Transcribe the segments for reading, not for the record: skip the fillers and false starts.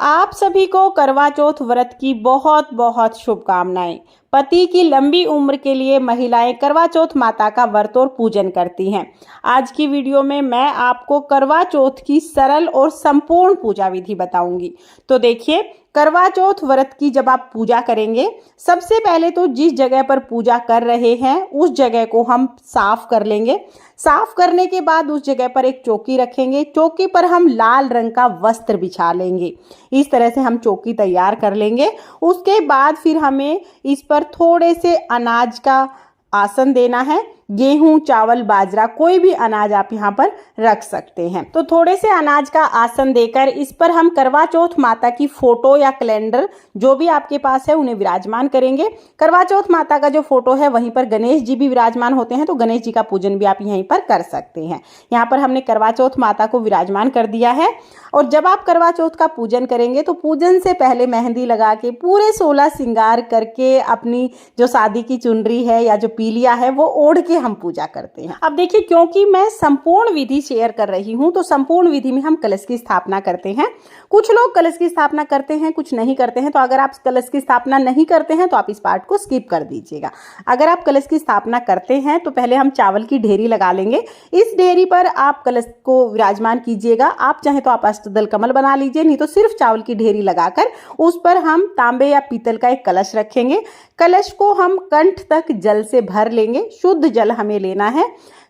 आप सभी को करवा चौथ व्रत की बहुत बहुत शुभकामनाएं। पति की लंबी उम्र के लिए महिलाएं करवा चौथ माता का व्रत और पूजन करती हैं। आज की वीडियो में मैं आपको करवा चौथ की सरल और संपूर्ण पूजा विधि बताऊंगी। तो देखिए, करवा चौथ व्रत की जब आप पूजा करेंगे, सबसे पहले तो जिस जगह पर पूजा कर रहे हैं उस जगह को हम साफ कर लेंगे। साफ करने के बाद उस जगह पर एक चौकी रखेंगे। चौकी पर हम लाल रंग का वस्त्र बिछा लेंगे। इस तरह से हम चौकी तैयार कर लेंगे। उसके बाद फिर हमें इस पर थोड़े से अनाज का आसन देना है। गेहूं, चावल, बाजरा, कोई भी अनाज आप यहाँ पर रख सकते हैं। तो थोड़े से अनाज का आसन देकर इस पर हम करवा चौथ माता की फोटो या कैलेंडर जो भी आपके पास है उन्हें विराजमान करेंगे। करवा चौथ माता का जो फोटो है वहीं पर गणेश जी भी विराजमान होते हैं, तो गणेश जी का पूजन भी आप यहीं पर कर सकते हैं। यहाँ पर हमने करवा चौथ माता को विराजमान कर दिया है। और जब आप करवा चौथ का पूजन करेंगे तो पूजन से पहले मेहंदी लगा के पूरे 16 श्रृंगार करके अपनी जो शादी की चुनरी है या जो पीलिया है वो ओढ़ के हम पूजा करते हैं। अब देखिए, क्योंकि मैं संपूर्ण विधि शेयर कर रही हूं तो संपूर्ण विधि में हम कलश की स्थापना करते हैं। कुछ लोग कलश की स्थापना करते हैं, कुछ नहीं करते हैं। तो अगर आप कलश की स्थापना नहीं करते हैं तो आप इस पार्ट को स्किप कर दीजिएगा। अगर आप कलश की स्थापना करते हैं तो पहले हम चावल की ढेरी लगा लेंगे। इस ढेरी पर आप कलश को विराजमान कीजिएगा। आप चाहे तो आप अष्टदल कमल बना लीजिए, नहीं तो सिर्फ चावल की ढेरी लगाकर उस पर हम तांबे या पीतल का एक कलश रखेंगे। कलश को हम कंठ तक जल से भर लेंगे। शुद्ध जल हमें लेना है।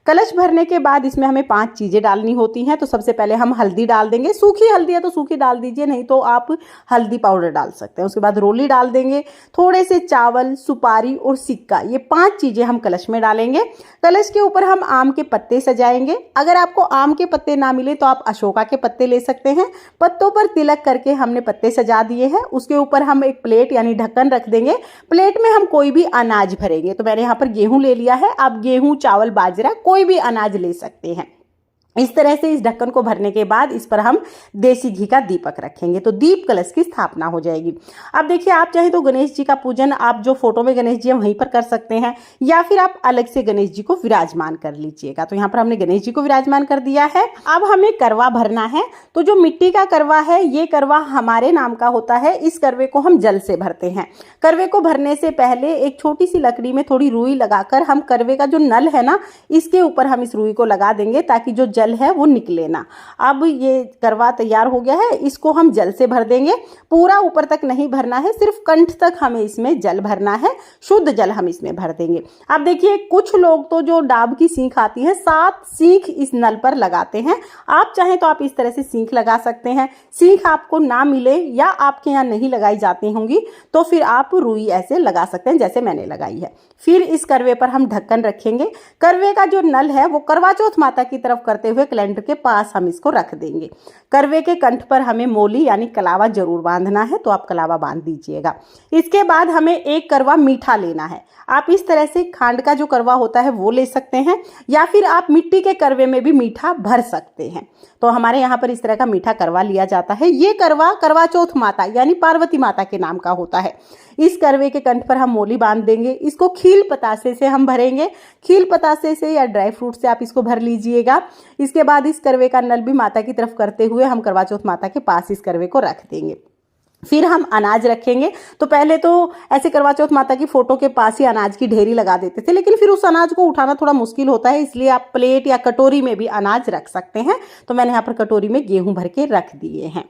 कलश भरने के बाद इसमें हमें 5 चीजें डालनी होती हैं। तो सबसे पहले हम हल्दी डाल देंगे। सूखी हल्दी है तो सूखी डाल दीजिए, नहीं तो आप हल्दी पाउडर डाल सकते हैं। उसके बाद रोली डाल देंगे, थोड़े से चावल, सुपारी और सिक्का, ये 5 चीजें हम कलश में डालेंगे। कलश के ऊपर हम आम के पत्ते सजाएंगे। अगर आपको आम के पत्ते ना मिले तो आप अशोका के पत्ते ले सकते हैं। पत्तों पर तिलक करके हमने पत्ते सजा दिए हैं। उसके ऊपर हम एक प्लेट यानी ढक्कन रख देंगे। प्लेट में हम कोई भी अनाज भरेंगे। तो मैंने यहाँ पर गेहूं ले लिया है। आप गेहूं, चावल, बाजरा, कोई भी अनाज ले सकते हैं। इस तरह से इस ढक्कन को भरने के बाद इस पर हम देसी घी का दीपक रखेंगे तो दीप कलश की स्थापना हो जाएगी। अब देखिए, आप चाहे तो गणेश जी का पूजन आप जो फोटो में गणेश जी हैं वहीं पर कर सकते हैं, या फिर आप अलग से गणेश जी को विराजमान कर लीजिएगा। तो यहाँ पर हमने गणेश जी को विराजमान कर दिया है। अब हमें करवा भरना है। तो जो मिट्टी का करवा है, ये करवा हमारे नाम का होता है। इस करवे को हम जल से भरते हैं। करवे को भरने से पहले एक छोटी सी लकड़ी में थोड़ी रुई लगाकर हम करवे का जो नल है ना, इसके ऊपर हम इस रुई को लगा देंगे ताकि जो जल है वो निकले ना। अब ये करवा तैयार हो गया है। इसको हम जल से भर देंगे। पूरा ऊपर तक नहीं भरना है, सिर्फ कंठ तक हमें इसमें जल भरना है। शुद्ध जल हम इसमें भर देंगे। अब देखिए, कुछ लोग तो जो डाब की सीख आती है, 7 सीख इस नल पर लगाते हैं। आप चाहें तो आप इस तरह से सीख लगा सकते हैं। सीख आपको ना मिले या आपके यहाँ नहीं लगाई जाती होंगी तो फिर आप रुई ऐसे लगा सकते हैं जैसे मैंने लगाई है। फिर इस करवे पर हम ढक्कन रखेंगे। करवे का जो नल है वो करवा चौथ माता की तरफ करते हुए कैलेंडर के पास हम इसको रख देंगे। करवे के कंठ पर हमें मोली यानी कलावा जरूर बांधना है, तो आप कलावा बांध दीजिएगा। इसके बाद हमें एक करवा मीठा लेना है। आप इस तरह से खांड का जो करवा होता है वो ले सकते हैं, या फिर आप मिट्टी के करवे में भी मीठा भर सकते हैं। तो हमारे यहाँ पर इस तरह का मीठा करवा लिया जाता है। ये करवा करवा चौथ माता यानी पार्वती माता के नाम का होता है। इस करवे के कंठ पर हम मोली बांध देंगे। इसको खील पतासे से हम भरेंगे। खील पतासे से या ड्राई फ्रूट से आप इसको भर लीजिएगा। इसके बाद इस करवे का नल भी माता की तरफ करते हुए हम करवा चौथ माता के पास इस करवे को रख देंगे। फिर हम अनाज रखेंगे। तो पहले तो ऐसे करवा चौथ माता की फोटो के पास ही अनाज की ढेरी लगा देते थे, लेकिन फिर उस अनाज को उठाना थोड़ा मुश्किल होता है, इसलिए आप प्लेट या कटोरी में भी अनाज रख सकते हैं। तो मैंने यहाँ पर कटोरी में गेहूं भर के रख दिए हैं।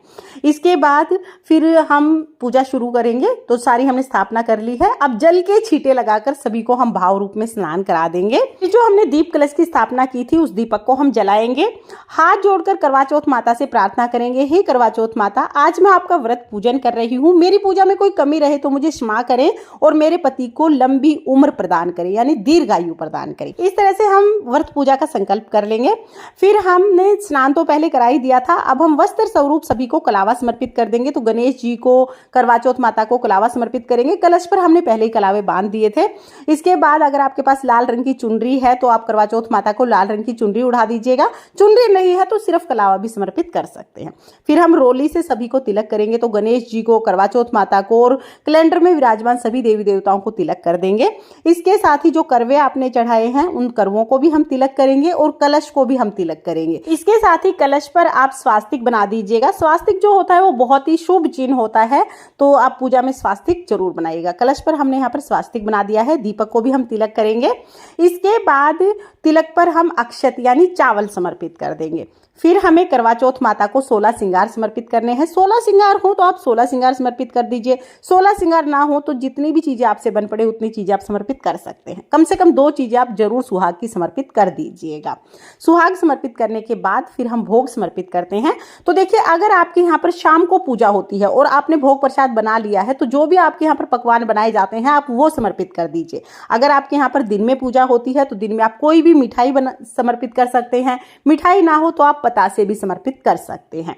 इसके बाद फिर हम पूजा शुरू करेंगे। तो सारी हमने स्थापना कर ली है। अब जल के छींटे लगाकर सभी को हम भाव रूप में स्नान करा देंगे। जो हमने दीप कलश की स्थापना की थी उस दीपक को हम जलाएंगे। हाथ जोड़कर करवा चौथ माता से प्रार्थना करेंगे, हे करवा चौथ माता, आज मैं आपका व्रत पूजन कर रही हूँ। मेरी पूजा में कोई कमी रहे तो मुझे क्षमा करें और मेरे पति को लंबी उम्र प्रदान करें यानी दीर्घायु प्रदान करें। इस तरह से हम व्रत पूजा का संकल्प कर लेंगे। फिर हमने स्नान तो पहले करा ही दिया था। अब हम वस्त्र स्वरूप सभी को कलावा समर्पित कर देंगे। तो गणेश जी को, करवा चौथ माता को कलावा समर्पित करेंगे। कलश पर हमने पहले ही कलावे बांध दिए थे। इसके बाद अगर आपके पास लाल रंग की चुनरी है तो आप करवा चौथ माता को लाल रंग की चुनरी उड़ा दीजिएगा। चुनरी नहीं है तो सिर्फ कलावा भी समर्पित कर सकते हैं। फिर हम रोली से सभी को तिलक करेंगे। तो गणेश जी को, करवा चौथ माता को और कैलेंडर में विराजमान सभी देवी देवताओं को तिलक कर देंगे। इसके साथ ही जो करवे आपने चढ़ाए हैं उन करवों को भी हम तिलक करेंगे और कलश को भी हम तिलक करेंगे। इसके साथ ही कलश पर आप स्वास्तिक बना दीजिएगा। स्वास्तिक जो होता है वो बहुत ही शुभ चिन्ह होता है, तो आप पूजा में स्वास्तिक जरूर बनाइएगा। कलश पर हमने यहाँ पर स्वास्तिक बना दिया है। दीपक को भी हम तिलक करेंगे। इसके बाद तिलक पर हम अक्षत यानी चावल समर्पित कर देंगे। फिर हमें करवा चौथ माता को 16 श्रृंगार समर्पित करने हैं। 16 श्रृंगार हो तो आप 16 श्रृंगार समर्पित कर दीजिए। 16 श्रृंगार ना हो तो जितनी भी चीजें आपसे बन पड़े उतनी चीजें आप समर्पित कर सकते हैं। कम से कम 2 चीजें आप जरूर सुहाग की समर्पित कर दीजिएगा। सुहाग समर्पित करने के बाद फिर हम भोग समर्पित करते हैं। तो देखिए, अगर आपके यहाँ पर शाम को पूजा होती है और आपने भोग प्रसाद बना लिया है तो जो भी आपके यहाँ पर पकवान बनाए जाते हैं आप वो समर्पित कर दीजिए। अगर आपके यहाँ पर दिन में पूजा होती है तो दिन में आप कोई भी मिठाई समर्पित कर सकते हैं। मिठाई ना हो तो आप बतासे भी समर्पित कर सकते हैं।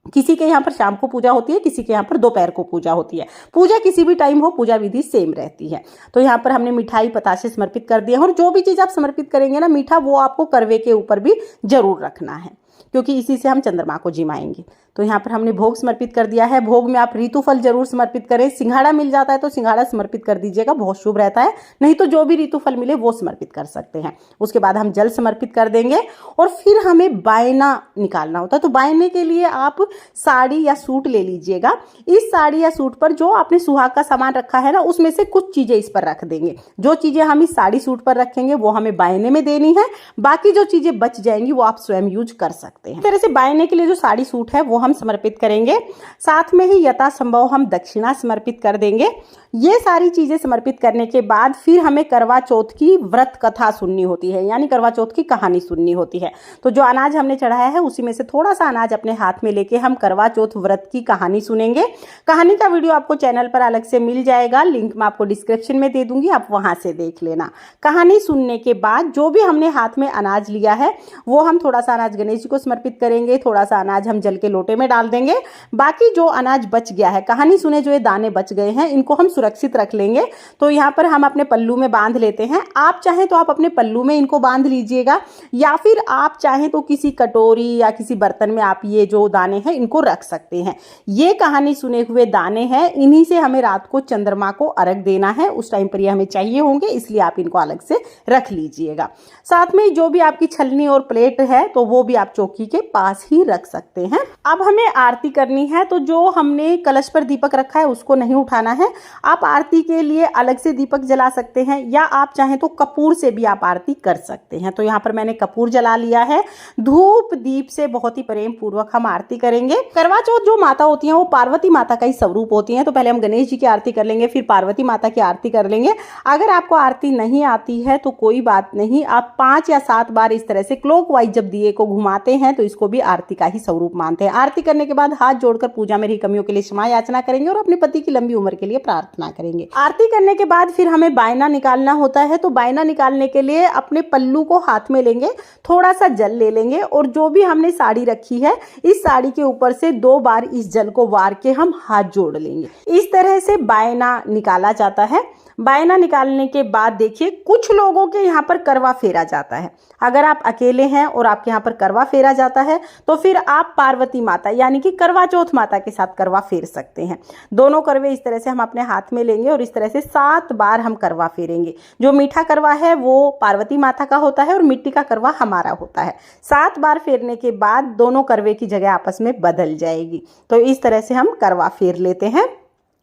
किसी के यहाँ पर शाम को पूजा होती है, किसी के यहाँ पर दोपहर को पूजा होती है। पूजा किसी भी टाइम हो, पूजा विधि सेम रहती है। तो यहाँ पर हमने मिठाई बतासे समर्पित कर दिया। और जो भी चीज़ आप समर्पित करेंगे ना मीठा, वो आपको करवे के ऊपर भी जरूर रखना है, क्योंकि इसी से हम चंद्रमा को जिमाएंगे। तो यहाँ पर हमने भोग समर्पित कर दिया है। भोग में आप ऋतु फल जरूर समर्पित करें। सिंघाड़ा मिल जाता है तो सिंघाड़ा समर्पित कर दीजिएगा, बहुत शुभ रहता है। नहीं तो जो भी ऋतु फल मिले वो समर्पित कर सकते हैं। उसके बाद हम जल समर्पित कर देंगे और फिर हमें बायना निकालना होता है। तो बायने के लिए आप साड़ी या सूट ले लीजिएगा। इस साड़ी या सूट पर जो आपने सुहाग का सामान रखा है ना, उसमें से कुछ चीजें इस पर रख देंगे। जो चीजें हम इस साड़ी सूट पर रखेंगे वो हमें बायने में देनी है। बाकी जो चीजें बच जाएंगी वो आप स्वयं यूज कर सकते हैं। इस तरह से बायने के लिए जो साड़ी सूट है वो हम समर्पित करेंगे। साथ में ही यथासंभव हम दक्षिणा समर्पित कर देंगे। ये सारी चीजें समर्पित करने के बाद फिर हमें करवा चौथ की व्रत कथा सुननी होती है, यानी करवा चौथ की कहानी सुननी होती है। तो जो अनाज हमने चढ़ाया है उसी में से थोड़ा सा अनाज अपने हाथ में लेके हम करवा चौथ व्रत की कहानी सुनेंगे। कहानी का वीडियो आपको चैनल पर अलग से मिल जाएगा, लिंक मैं आपको डिस्क्रिप्शन में दे दूंगी, आप वहां से देख लेना। कहानी सुनने के बाद जो भी हमने हाथ में अनाज लिया है वो हम थोड़ा सा अनाज गणेश जी को समर्पित करेंगे, थोड़ा सा अनाज हम जल के लोटे में डाल देंगे। बाकी जो अनाज बच गया है, कहानी सुने जो ये दाने बच गए हैं, इनको हम सुरक्षित रख लेंगे। तो यहाँ पर हम अपने पल्लू में बांध लेते हैं। आप चाहें तो आप अपने पल्लू में इनको बांध लीजिएगा, या फिर आप चाहें तो किसी कटोरी या किसी बर्तन में आप ये जो दाने हैं इनको रख सकते हैं। ये कहानी सुने हुए दाने हैं, इन्हीं से हमें रात को चंद्रमा को अर्घ देना है। उस टाइम पर ये हमें चाहिए होंगे, इसलिए आप इनको अलग से रख लीजिएगा। साथ में जो भी आपकी छलनी और प्लेट है तो वो भी आप चौकी के पास ही रख सकते हैं। अब हमें आरती करनी है, तो जो हमने कलश पर दीपक रखा है उसको नहीं उठाना है। आप आरती के लिए अलग से दीपक जला सकते हैं, या आप चाहें तो कपूर से भी आप आरती कर सकते हैं। तो यहाँ पर मैंने कपूर जला लिया है। धूप दीप से बहुत ही प्रेम पूर्वक हम आरती करेंगे। करवा चौथ जो माता होती हैं वो पार्वती माता का ही स्वरूप होती हैं। तो पहले हम गणेश जी की आरती कर लेंगे, फिर पार्वती माता की आरती कर लेंगे। अगर आपको आरती नहीं आती है तो कोई बात नहीं, आप 5 या 7 बार इस तरह से क्लॉकवाइज जब दिए को घुमाते हैं तो इसको भी आरती का ही स्वरूप मानते हैं। आरती करने के बाद हाथ जोड़कर पूजा में रही कमियों के लिए क्षमा याचना करेंगे और अपने पति की लंबी उम्र के लिए प्रार्थना करेंगे। आरती करने के बाद फिर हमें बायना निकालना होता है। तो बायना निकालने के लिए अपने पल्लू को हाथ में लेंगे, थोड़ा सा जल ले लेंगे और जो भी हमने साड़ी रखी है इस साड़ी के ऊपर से 2 बार इस जल को वार के हम हाथ जोड़ लेंगे। इस तरह से बायना निकाला जाता है। बायना निकालने के बाद देखिए, कुछ लोगों के यहाँ पर करवा फेरा जाता है। अगर आप अकेले हैं और आपके यहाँ पर करवा फेरा जाता है तो फिर आप पार्वती माता यानी कि करवा चौथ माता के साथ करवा फेर सकते हैं। दोनों करवे इस तरह से हम अपने हाथ में लेंगे और इस तरह से 7 बार हम करवा फेरेंगे। जो मीठा करवा है वो पार्वती माता का होता है और मिट्टी का करवा हमारा होता है। 7 बार फेरने के बाद दोनों करवे की जगह आपस में बदल जाएगी। तो इस तरह से हम करवा फेर लेते हैं।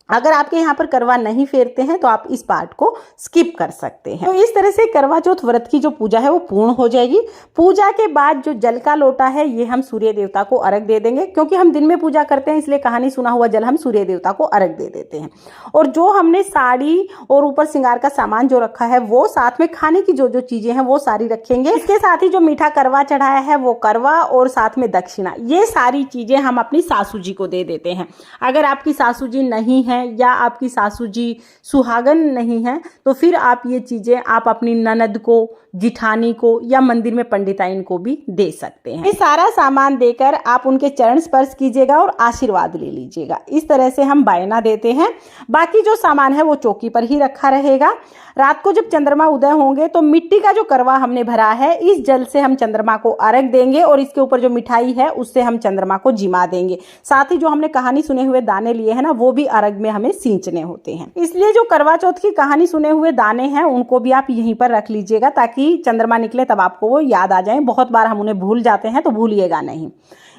अगर आपके यहाँ पर करवा नहीं फेरते हैं तो आप इस पार्ट को स्किप कर सकते हैं। तो इस तरह से करवा चौथ व्रत की जो पूजा है वो पूर्ण हो जाएगी। पूजा के बाद जो जल का लोटा है ये हम सूर्य देवता को अर्घ दे देंगे, क्योंकि हम दिन में पूजा करते हैं इसलिए कहानी सुना हुआ जल हम सूर्य देवता को अर्घ दे देते हैं। और जो हमने साड़ी और ऊपर श्रृंगार का सामान जो रखा है वो, साथ में खाने की जो जो चीजें हैं वो सारी रखेंगे। इसके साथ ही जो मीठा करवा चढ़ाया है वो करवा और साथ में दक्षिणा, ये सारी चीजें हम अपनी सासू जी को दे देते हैं। अगर आपकी सासू जी नहीं है हैं या आपकी सासू जी सुहागन नहीं हैं, तो फिर आप ये चीज़ें आप अपनी ननद को, जिठानी को या मंदिर में पंडिताइन को भी दे सकते हैं। ये सारा सामान देकर आप उनके चरण स्पर्श कीजिएगा और आशीर्वाद ले लीजिएगा। इस तरह से हम बायना देते हैं। बाकी जो सामान है वो चौकी पर ही रखा रहेगा। रात को जब चंद्रमा उदय होंगे तो मिट्टी का जो करवा हमने भरा है, इस जल से हम चंद्रमा को अर्घ देंगे और इसके ऊपर जो मिठाई है उससे हम चंद्रमा को जिमा देंगे। साथ ही जो हमने कहानी सुने हुए दाने लिए हैं ना, वो भी अर्घ में हमें सींचने होते हैं। इसलिए जो करवा चौथ की कहानी सुने हुए दाने हैं उनको भी आप यहीं पर रख लीजिएगा, ताकि चंद्रमा निकले तब आपको वो याद आ जाए। बहुत बार हम उन्हें भूल जाते हैं, तो भूलिएगा नहीं।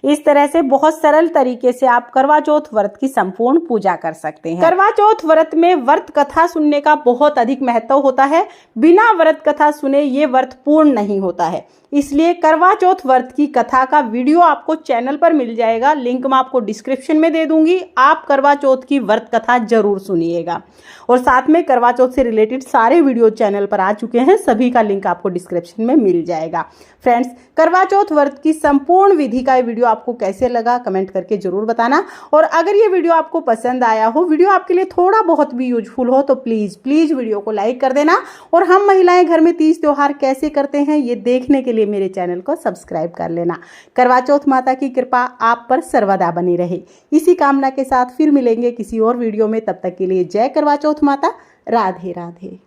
इस तरह से बहुत सरल तरीके से आप करवा चौथ व्रत की संपूर्ण पूजा कर सकते हैं। करवा चौथ व्रत में व्रत कथा सुनने का बहुत अधिक महत्व होता है। बिना व्रत कथा सुने ये व्रत पूर्ण नहीं होता है। इसलिए करवा चौथ व्रत की कथा का वीडियो आपको चैनल पर मिल जाएगा, लिंक मैं आपको डिस्क्रिप्शन में दे दूंगी। आप करवा चौथ की व्रत कथा जरूर सुनिएगा। और साथ में करवा चौथ से रिलेटेड सारे वीडियो चैनल पर आ चुके हैं, सभी का लिंक आपको डिस्क्रिप्शन में मिल जाएगा। फ्रेंड्स, करवा चौथ व्रत की संपूर्ण विधि का वीडियो आपको कैसे लगा कमेंट करके जरूर बताना। और अगर ये वीडियो आपको पसंद आया हो, वीडियो आपके लिए थोड़ा बहुत भी यूजफुल हो, तो प्लीज वीडियो को लाइक कर देना। और हम महिलाएं घर में तीज त्योहार कैसे करते हैं ये देखने के लिए मेरे चैनल को सब्सक्राइब कर लेना। करवा चौथ माता की कृपा आप पर सर्वदा बनी रहे। इसी कामना के साथ फिर मिलेंगे किसी और वीडियो में। तब तक के लिए जय करवा चौथ माता। राधे राधे।